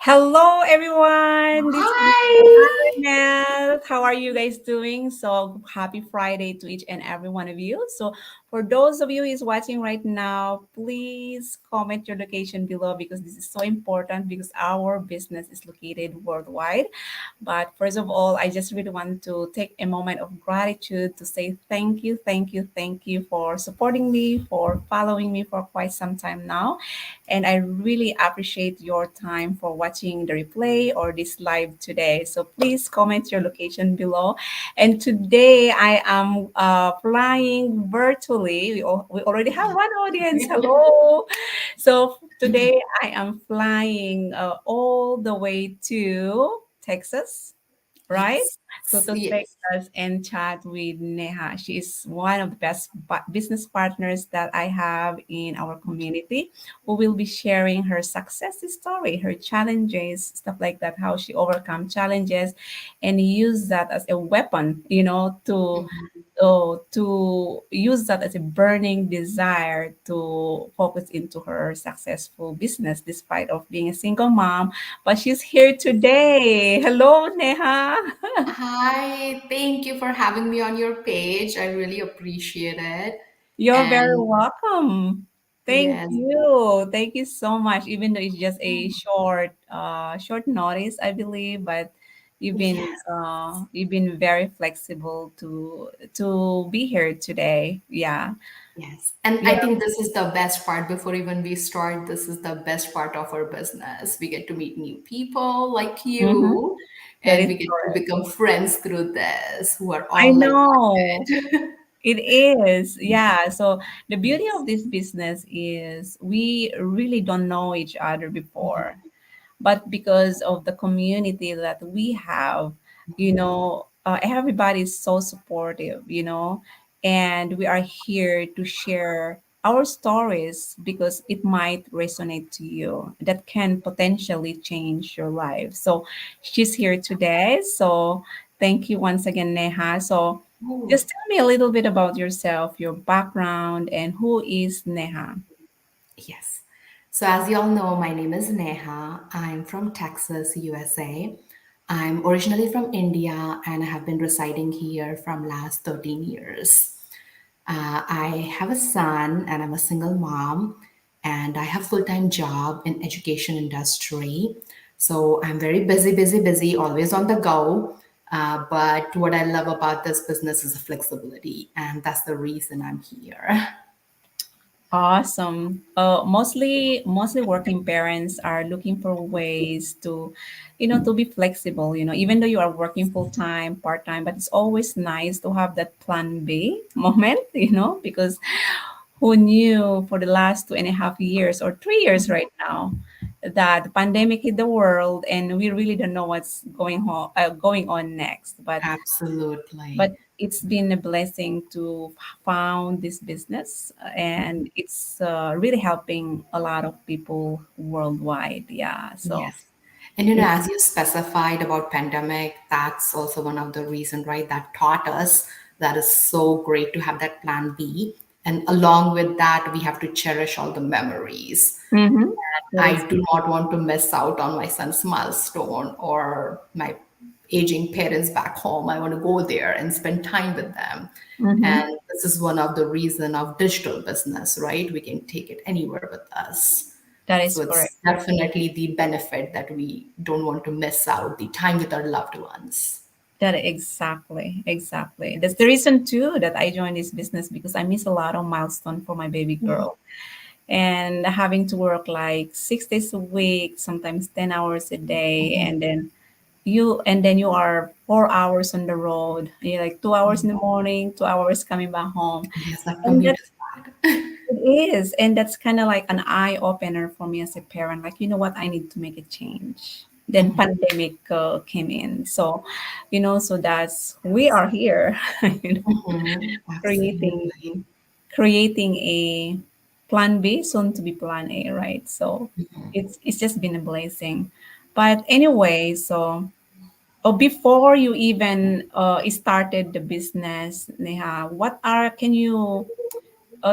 Hello, everyone. This is Hi. Mel. How are you guys doing? So happy Friday to each and every one of you. So for those of you who is watching right now, please comment your location below because this is so important because our business is located worldwide. But first of all, I just really want to take a moment of gratitude to say thank you, thank you, thank you for supporting me, for following me for quite some time now. And I really appreciate your time for watching the replay or this live today. So please comment your location below. And today I am flying virtually. We already have one audience. Hello. So today I am flying all the way to Texas, right? Yes. So to take Yes. us and chat with Neha. She is one of the best business partners that I have in our community who will be sharing her success story, her challenges, stuff like that, how she overcome challenges and use that as a weapon, to use that as a burning desire to focus into her successful business despite of being a single mom, but she's here today. Hello, Neha. Hi. Thank you for having me on your page. I really appreciate it. You're very And welcome. Thank yes, you. Thank you so much. Even though it's just a short notice, I believe, but yes, you've been very flexible to be here today. Yeah. yes. And I Yeah. think this is the best part. Before even we start, this is the best part of our business. We get to meet new people like Mm-hmm. you, That and is we get to correct. become friends through this who are I all know. like-minded. It is. Yeah. So the beauty Yes. of this business is we really don't know each other before. But because of the community that we have, everybody is so supportive, and we are here to share our stories because it might resonate to you that can potentially change your life. So she's here today. So thank you once again, Neha. So Oh, just tell me a little bit about yourself, your background, and who is Neha. yes. So, as you all know, my name is Neha. I'm from Texas, USA. I'm originally from India and I have been residing here from last 13 years. I have a son and I'm a single mom and I have full-time job in education industry. So I'm very busy, busy, busy, always on the go. But what I love about this business is the flexibility, and that's the reason I'm here. Awesome. Mostly working parents are looking for ways to be flexible. Even though you are working full time, part time, but it's always nice to have that plan B moment. Because who knew for the last 2.5 years or 3 years right now that the pandemic hit the world and we really don't know what's going on next. But Absolutely. it's been a blessing to found this business and it's really helping a lot of people worldwide. Yeah, so Yes. And it, as you specified about pandemic, that's also one of the reason, right, that taught us that is so great to have that plan B. And along with that, we have to cherish all the memories. mm-hmm, that is I do not want to miss out on my son's milestone or my aging parents back home. I want to go there and spend time with them. mm-hmm, And this is one of the reason of digital business, right? We can take it anywhere with us. that is So correct. it's definitely the benefit that we don't want to miss out the time with our loved ones. That exactly. That's the reason too that I joined this business because I miss a lot of milestone for my baby girl. And having to work like 6 days a week, sometimes 10 hours a day, and then you are 4 hours on the road. You're like 2 hours in the morning, 2 hours coming back home. Yes, that And commute is bad. it is. And that's kind of like an eye opener for me as a parent. Like, you know what? I need to make a change. Then pandemic came in. So that's, we are here, you know, Mhm, creating, absolutely. creating a plan B, soon to be plan A, right? So it's just been a blessing. But anyway, before you even started the business, Neha, can you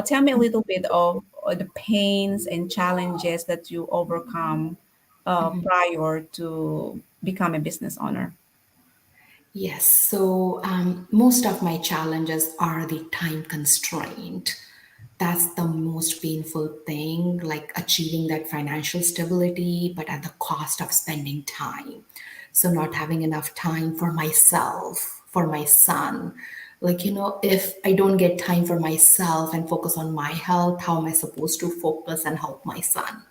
tell me a little bit of the pains and challenges that you overcome prior to become a business owner? Yes, so most of my challenges are the time constraint. That's the most painful thing, like achieving that financial stability, but at the cost of spending time. So, not having enough time for myself, for my son. Like, if I don't get time for myself and focus on my health, how am I supposed to focus and help my son?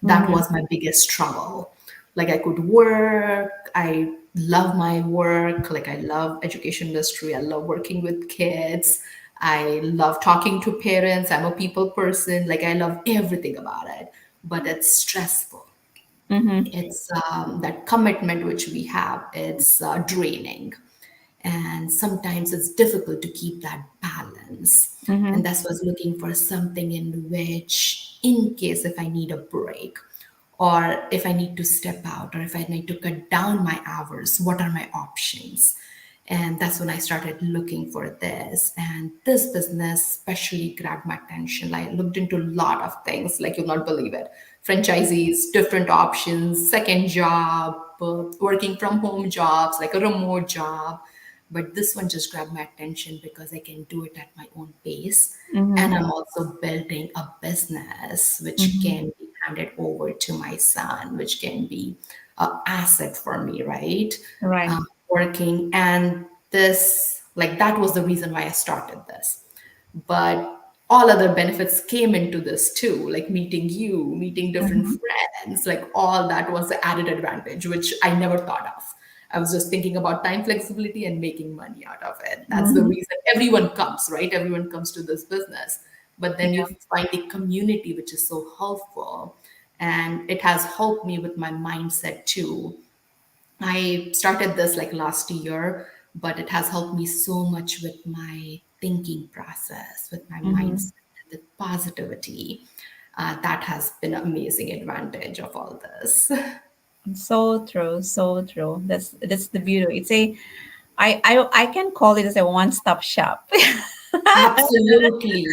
That Mm-hmm. was my biggest struggle. Like, I could work, I love my work, like I love education industry, I love working with kids, I love talking to parents, I'm a people person, like I love everything about it, but it's stressful. Mm-hmm. It's that commitment which we have, it's draining, and sometimes it's difficult to keep that balance. Mm-hmm. And that's was looking for something in which, in case if I need a break, or if I need to step out, or if I need to cut down my hours, what are my options? And that's when I started looking for this. And this business especially grabbed my attention. I looked into a lot of things, like you'll not believe it. Franchisees, different options, second job, working from home jobs, like a remote job. But this one just grabbed my attention because I can do it at my own pace. Mm-hmm. And I'm also building a business which Mm-hmm. can be handed over to my son, which can be an asset for me, right? Right. Working. And this, like, that was the reason why I started this. But all other benefits came into this too, like meeting you, meeting different Mm-hmm. friends, like all that was the added advantage, which I never thought of. I was just thinking about time flexibility and making money out of it. That's the Mm-hmm. reason everyone comes, right? Everyone comes to this business. But then you Yeah. find the community, which is so helpful. And it has helped me with my mindset too. I started this like last year, but it has helped me so much with my thinking process, with my Mm-hmm. mindset, with positivity. That has been an amazing advantage of all this. So true, so true. That's the beauty. It's a I can call it as a one-stop shop. Absolutely.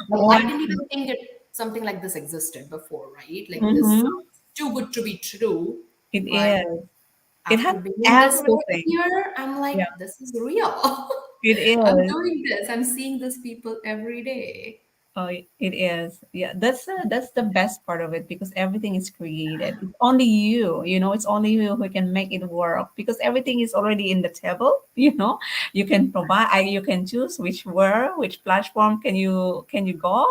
Well, I One. didn't even think that something like this existed before, right? Like this Mm-hmm. sounds too good to be true. It But is. It has after being in this for a everything. year, I'm Yeah, like, this is real. it I'm is. doing this. I'm seeing these people every day. Oh, it is. Yeah, that's the best part of it because everything is created. It's only you, it's only you who can make it work because everything is already in the table, You can provide, you can choose which platform can you go,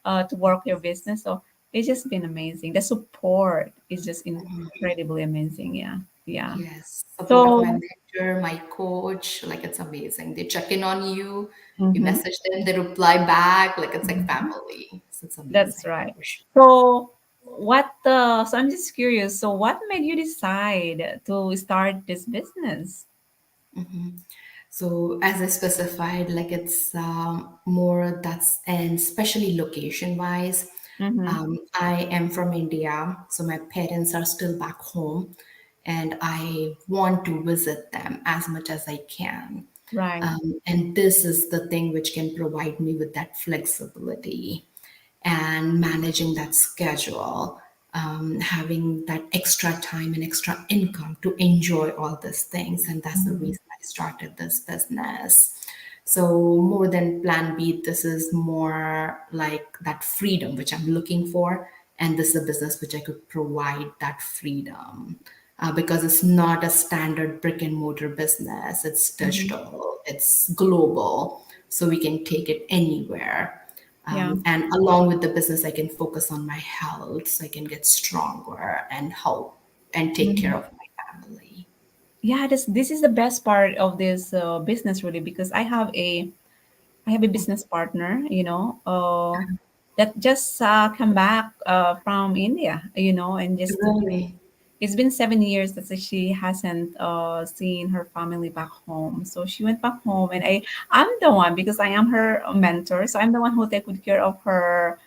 to work your business. So it's just been amazing. The support is just incredibly amazing. Yeah. Yeah. Yes, support of my So, mentor, my coach, like it's amazing. They check in on you, you mhm, message them, they reply back, like it's like mhm, family. So it's that's amazing right. for sure. So I'm just curious. So what made you decide to start this business? So as I specified, like it's more that's and especially location wise. Mm-hmm. I am from India, so my parents are still back home, and I want to visit them as much as I can. Right. And this is the thing which can provide me with that flexibility and managing that schedule, having that extra time and extra income to enjoy all these things. And that's the Mm-hmm. reason I started this business. So, more than plan B, this is more like that freedom which I'm looking for. And this is a business which I could provide that freedom because it's not a standard brick and mortar business, it's Mm-hmm. digital, it's global. So, we can take it anywhere. Yeah. And along with the business, I can focus on my health so I can get stronger and help and take care Mm-hmm. of my family. Yeah, this is the best part of this business really because I have a business partner, that just come back from India, and just Really? it's been 7 years that she hasn't seen her family back home. So she went back home, and I'm the one because I am her mentor. So I'm the one who take good care of her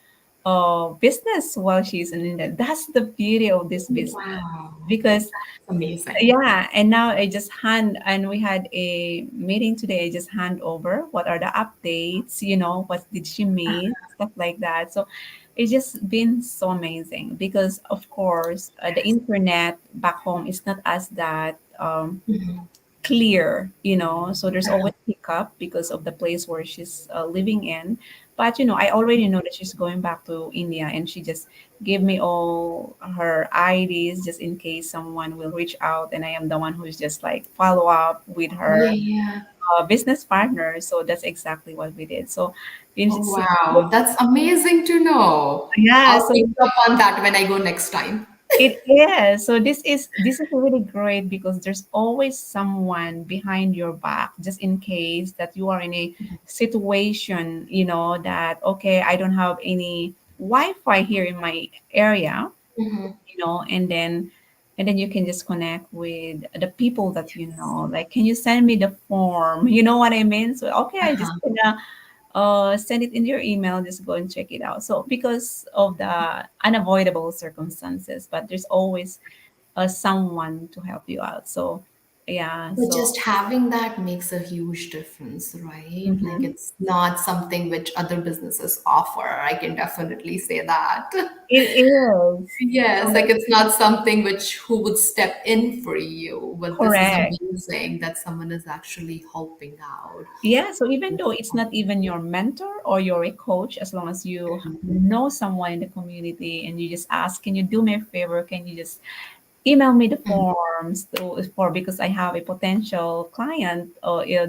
business while she's in India. That's the beauty of this business Wow. because That's amazing. yeah, and now and we had a meeting today. I just hand over what are the updates, what did she miss, stuff like that. So it's just been so amazing because, of course, the internet back home is not as that clear, so there's always hiccup because of the place where she's living in. But I already know that she's going back to India, and she just gave me all her IDs just in case someone will reach out, and I am the one who's just like follow up with Yeah, her yeah. business partner. So that's exactly what we did. So Oh, it's wow. That's amazing to know. yeah, I'll so take you up on that when I go next time. it is. So this is really great because there's always someone behind your back just in case that you are in a situation, that okay, I don't have any Wi-Fi here in my area, Hmm. and then you can just connect with the people that you know. Like, can you send me the form? You know what I mean? So okay, I just Uh-huh. gonna send it in your email, just go and check it out. So because of the unavoidable circumstances, but there's always someone to help you out. So yeah, But so just having that makes a huge difference, right? Like mhm. it's not something which other businesses offer. I can definitely say that. It is. Yes, like So it's not something which who would step in for you, but this is correct. amazing that someone is actually helping out. Yeah, so even though it's not even your mentor or you're a coach, as long as you know someone in the community and you just ask, can you do me a favor? Can you just email me the forms for because I have a potential client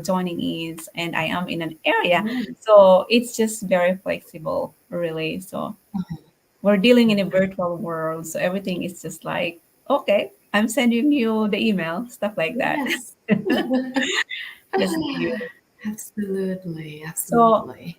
joining in and I am in an area. Right. So it's just very flexible, really. So we're dealing in a virtual world. So everything is just like, okay, I'm sending you the email, stuff like that. Yes. That's cute. Absolutely, So absolutely.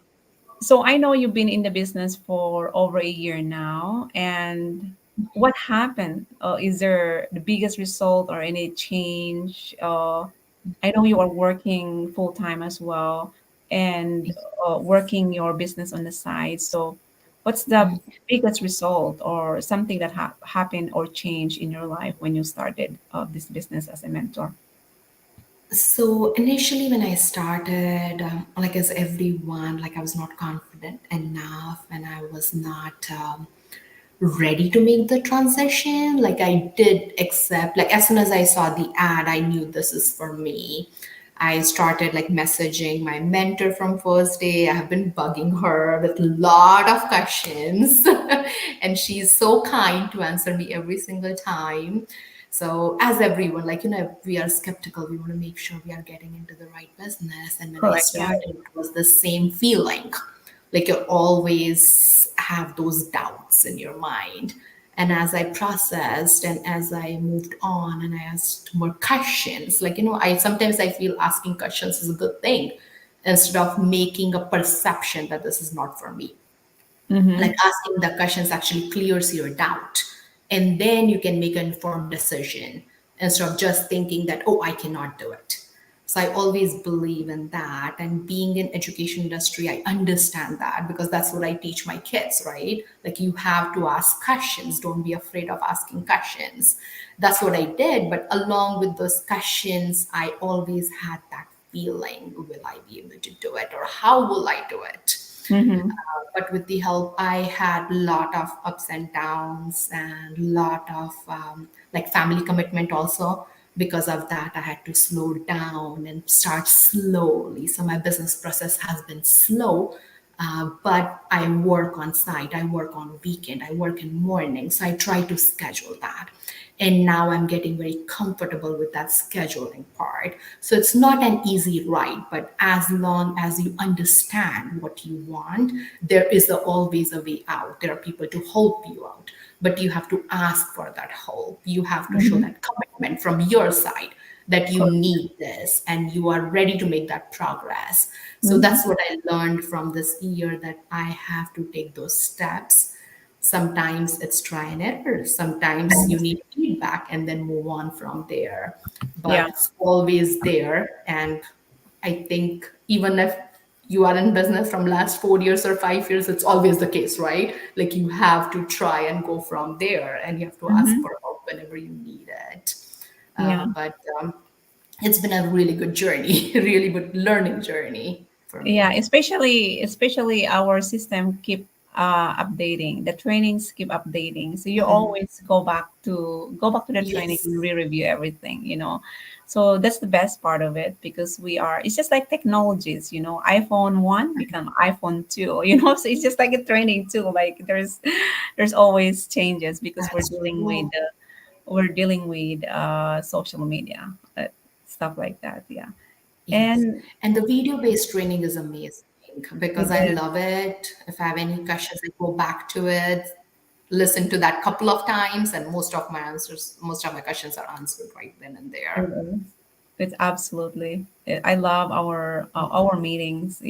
So I know you've been in the business for over a year now, and what happened? Is there the biggest result or any change? I know you are working full time as well, and working your business on the side. So, what's the biggest result or something that happened or changed in your life when you started this business as a mentor? So initially, when I started, like as everyone, like I was not confident enough, and I was not ready to make the transition. Like I did accept, like as soon as I saw the ad, I knew this is for me. I started like messaging my mentor from first day. I have been bugging her with a lot of questions, and she's so kind to answer me every single time. So as everyone, like we are skeptical. We want to make sure we are getting into the right business. And when I Correct. Yeah. started, it was the same feeling like you always have those doubts in your mind. And as I processed and as I moved on and I asked more questions, like I sometimes I feel asking questions is a good thing instead of making a perception that this is not for me. Mm-hmm. Like asking the questions actually clears your doubt, and then you can make an informed decision instead of just thinking that, oh, I cannot do it. So I always believe in that, and being in education industry, I understand that because that's what I teach my kids, right? Like you have to ask questions, don't be afraid of asking questions. That's what I did, but along with those questions I always had that feeling, will I be able to do it or how will I do it? Mm-hmm. But with the help, I had a lot of ups and downs and lot of like family commitment also. Because of that, I had to slow down and start slowly. So my business process has been slow, but I work on site, I work on weekend, I work in morning. So I try to schedule that. And now I'm getting very comfortable with that scheduling part. So it's not an easy ride, but as long as you understand what you want, there is always a way out. There are people to help you out, but you have to ask for that help. You have to show Mm-hmm. that commitment from your side that you Correct. need this and you are ready to make that progress. So Mm-hmm. that's what I learned from this year, that I have to take those steps. Sometimes it's try and error. Sometimes you need feedback and then move on from there. Yeah. But it's always there. And I think even if you are in business from last 4 years or 5 years, it's always the case, right? Like you have to try and go from there and you have to ask Mm-hmm. for help whenever you need it. Yeah. But it's been a really good journey, really good learning journey for Yeah, me. especially our system keep updating. The trainings keep updating, so you always go back to the training Yes, and re-review everything, so that's the best part of it, because it's just like technologies, iPhone 1 become iPhone 2, so it's just like a training too. Like there's always changes, because we're that's dealing with true. social media, stuff like that. Yeah. Yes. And And the video-based training is amazing because it I is. love it. If I have any questions, I go back to it, listen to that couple of times, and most of my questions are answered right then and It there. is. It's absolutely. I love our meetings,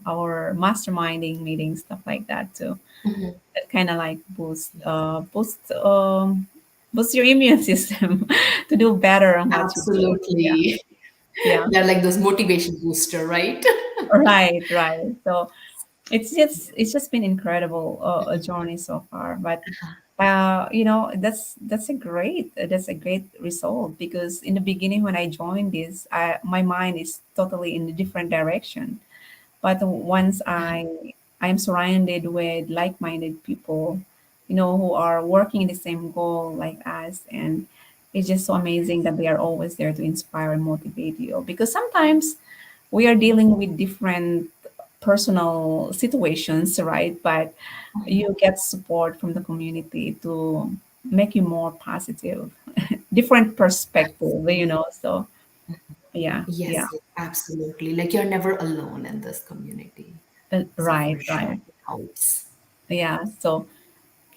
our masterminding meetings, stuff like that too. That kind of like boost your immune system to do better on what you do. Yeah, Absolutely. yeah. They're like those motivation booster, right? Right, right. So it's just been incredible, a journey so far. But that's a great result, because in the beginning when I joined this, my mind is totally in a different direction. But once I'm surrounded with like-minded people, who are working in the same goal like us, and it's just so amazing that they are always there to inspire and motivate you. Because sometimes we are dealing with different personal situations, right? But you get support from the community to make you more positive, different perspective, So yeah, yeah. Yes, yes, absolutely. Like you're never alone in this community. So for Right, sure, right. it helps. Yeah.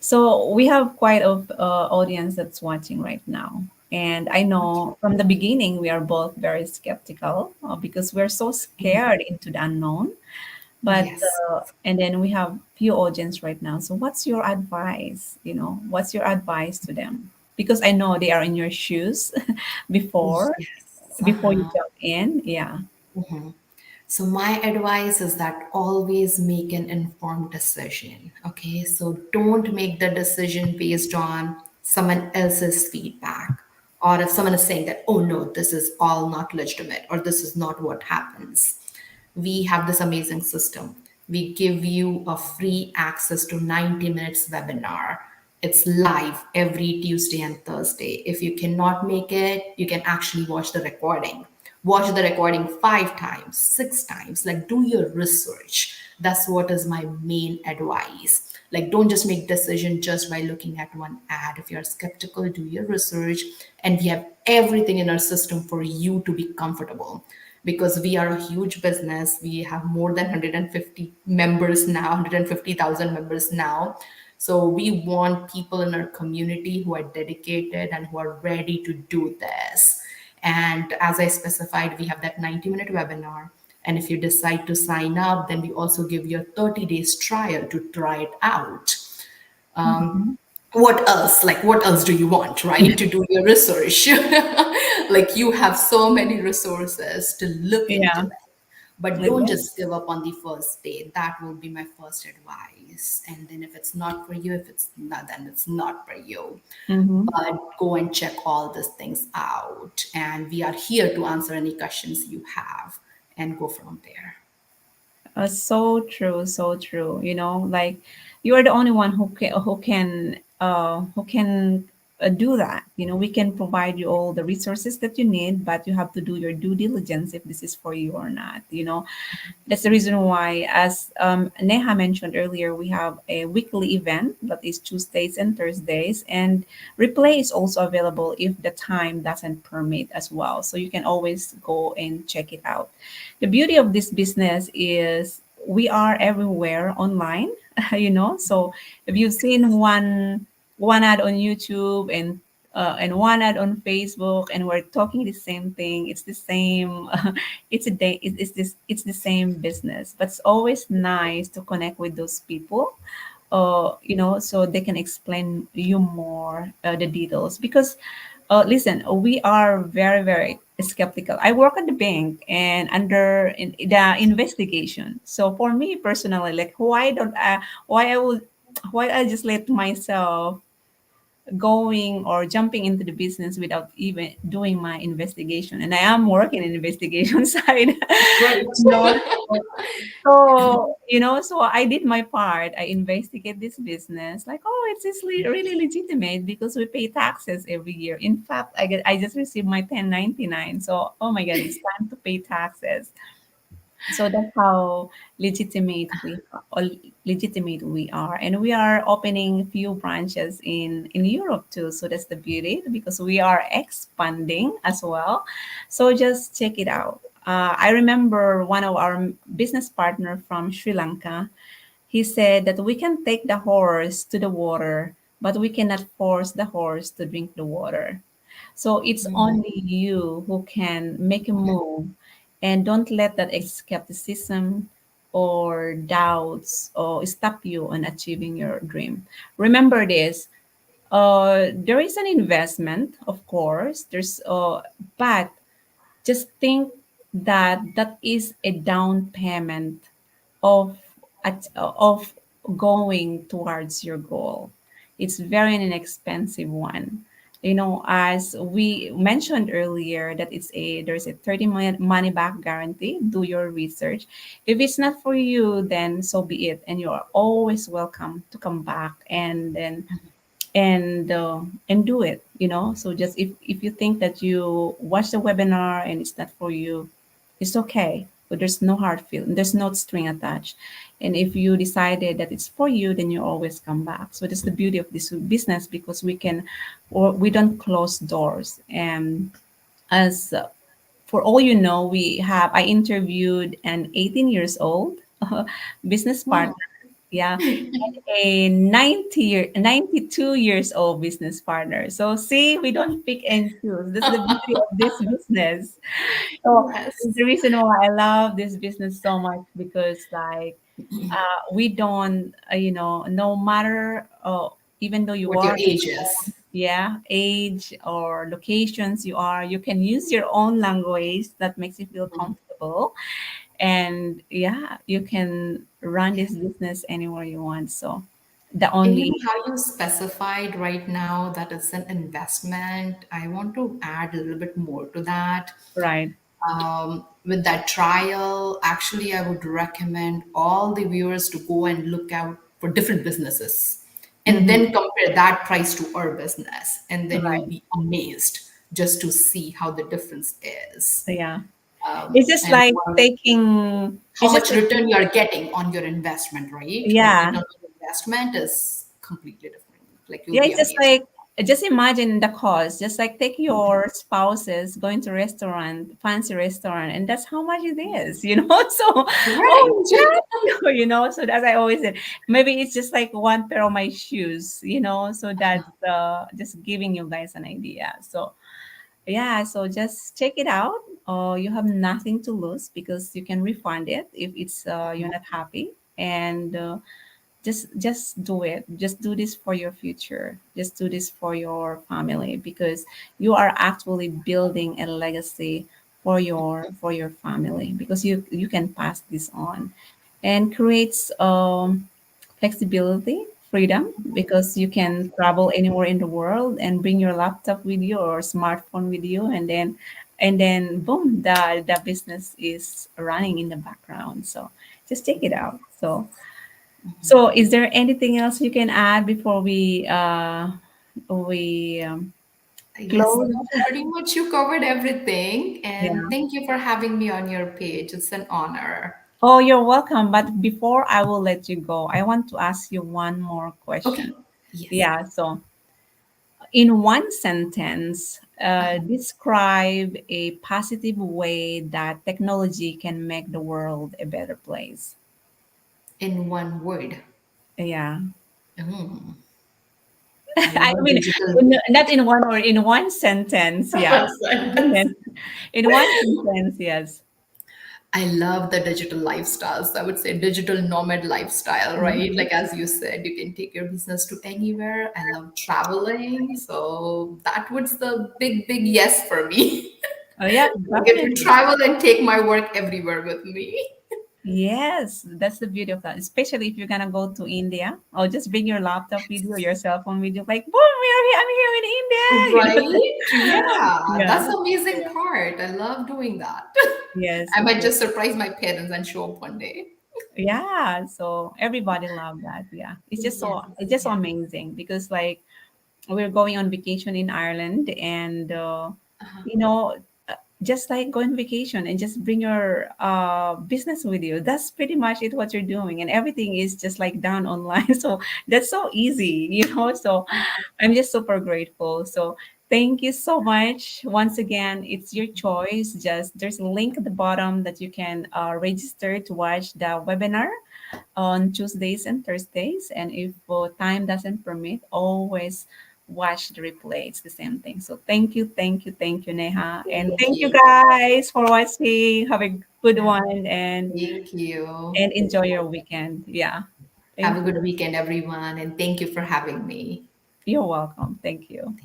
So we have quite of audience that's watching right now. And I know from the beginning we are both very skeptical, because we're so scared into the unknown. But Yes. and then we have few audience right now. So what's your advice? What's your advice to them? Because I know they are in your shoes before Yes. before you jump in. Yeah. So my advice is that always make an informed decision. Okay. So don't make the decision based on someone else's feedback. Or if someone is saying that, oh no, this is all not legitimate or this is not what happens. We have this amazing system. We give you a free access to 90 minutes webinar. It's live every Tuesday and Thursday. If you cannot make it, you can actually watch the recording. Watch the recording 5 times, 6 times. Like, do your research. That's what is my main advice. Like, don't just make decision just by looking at one ad. If you're skeptical, do your research. And we have everything in our system for you to be comfortable because we are a huge business. We have more than 150 members now, 150,000 members now. So we want people in our community who are dedicated and who are ready to do this. And as I specified, we have that 90-minute webinar. And if you decide to sign up, then we also give you a 30 days trial to try it out. Mhm. What else? Like, what else do you want, right? To do your research. Like, you have so many resources to look into Yeah. it. But It don't is. just give up on the first day. That will be my first advice. And then if it's not for you, if it's not, then it's not for you. Mm-hmm. But go and check all these things out. And we are here to answer any questions you have and go from there. So true, so true. Like you are the only one who can do that. We can provide you all the resources that you need, but you have to do your due diligence if this is for you or not. That's the reason why, as Neha mentioned earlier, we have a weekly event that is Tuesdays and Thursdays, and replay is also available if the time doesn't permit as well. So you can always go and check it out. The beauty of this business is we are everywhere online, So if you've seen one ad on YouTube and one ad on Facebook, and we're talking the same thing. It's the same. It's a day. It's the same business, but it's always nice to connect with those people, so they can explain you more the details. Because, listen, we are very very skeptical. I work at the bank and under the investigation. So for me personally, like why I just let myself going or jumping into the business without even doing my investigation. And I am working in investigation side. Great. No, so, so I did my part. I investigate this business. Like, oh, really legitimate because we pay taxes every year. In fact, I just received my 1099. So, oh my God, it's time to pay taxes. So that's how legitimate we are, and we are opening few branches in Europe too. So that's the beauty because we are expanding as well. So just check it out. I remember one of our business partner from Sri Lanka. He said that we can take the horse to the water, but we cannot force the horse to drink the water. So it's only you who can make a move, and don't let that skepticism or doubts or stop you on achieving your dream. Remember this. There is an investment, of course. But just think that that is a down payment of of going towards your goal. It's very an inexpensive one. As we mentioned earlier, that there's a 30 money back guarantee. Do your research. If it's not for you, then so be it. And you are always welcome to come back and do it. So just if you think that you watch the webinar and it's not for you, it's okay, but there's no hard feeling, there's no string attached. And if you decided that it's for you, then you always come back. So that's the beauty of this business, because we don't close doors. And as for all you know, I interviewed an 18 years old business Wow. partner. Yeah, a 92 years old business partner. So see, we don't pick and choose. That's the beauty of this business. So Yes. the reason why I love this business so much, because like we don't, no matter, even though you What your are, age is. yeah, age or locations you can use your own language that makes you feel comfortable. And yeah, you can run this business anywhere you want. So the And only how you specified right now that it's an investment, I want to add a little bit more to that. right. With that trial, actually, I would recommend all the viewers to go and look out for different businesses and Hmm. then compare that price to our business. And then you'll Right. be amazed just to see how the difference is. Yeah. It's just And like taking. how It's just much like, return you are getting on your investment, right? Like yeah. return on investment is completely different. Like you'll Yeah, be it's just amazed. like, just imagine the cost. Just like take your spouses going to restaurant, fancy restaurant, and that's how much it is, So, Right. oh my God, So as I always said, maybe it's just like one pair of my shoes, So that's just giving you guys an idea. So yeah, so just check it out. You have nothing to lose because you can refund it if it's you're not happy. And just do it. Just do this for your future. Just do this for your family, because you are actually building a legacy for your family, because you can pass this on, and creates flexibility, freedom, because you can travel anywhere in the world and bring your laptop with you or smartphone with you, and then boom, the business is running in the background. So just check it out. So is there anything else you can add before we Yes, close? no, pretty much you covered everything. And Yeah. thank you for having me on your page. It's an honor. Oh, you're welcome. But before I will let you go, I want to ask you one more question. Okay. Yes. Yeah. So, in one sentence, describe a positive way that technology can make the world a better place. In one word. Yeah. Mm, I I love mean, digital not in one word, in one sentence. Yeah. sentence. In one sentence, yes. I love the digital lifestyles. I would say digital nomad lifestyle, right? Mhm. Like as you said, you can take your business to anywhere. I love traveling. So that was the big, big yes for me. Oh, yeah, I get to definitely. travel and take my work everywhere with me. Yes, that's the beauty of that. Especially if you're gonna go to India, or just bring your laptop video, your cell phone video, like, boom, I'm here in India. Right? Yeah, Yeah, that's the amazing part. I love doing that. yes, I of might course. just surprise my parents and show up one day. Yeah, so everybody love that. Yeah, Yes, it's just so yes. amazing because like we're going on vacation in Ireland, and Uh-huh. you know, just like go on vacation and just bring your business with you. That's pretty much it what you're doing, and everything is just like done online. So that's so easy, So I'm just super grateful. So thank you so much. Once again, it's your choice. Just there's a link at the bottom that you can register to watch the webinar on Tuesdays and Thursdays. And if time doesn't permit, always watch the replay. It's the same thing. So thank you, Neha. And Thank thank you you. guys for watching. Have a good one, Thank you. and enjoy your weekend. Yeah. Have a Thank you. good weekend, everyone, and thank you for having me. You're welcome. Thank you.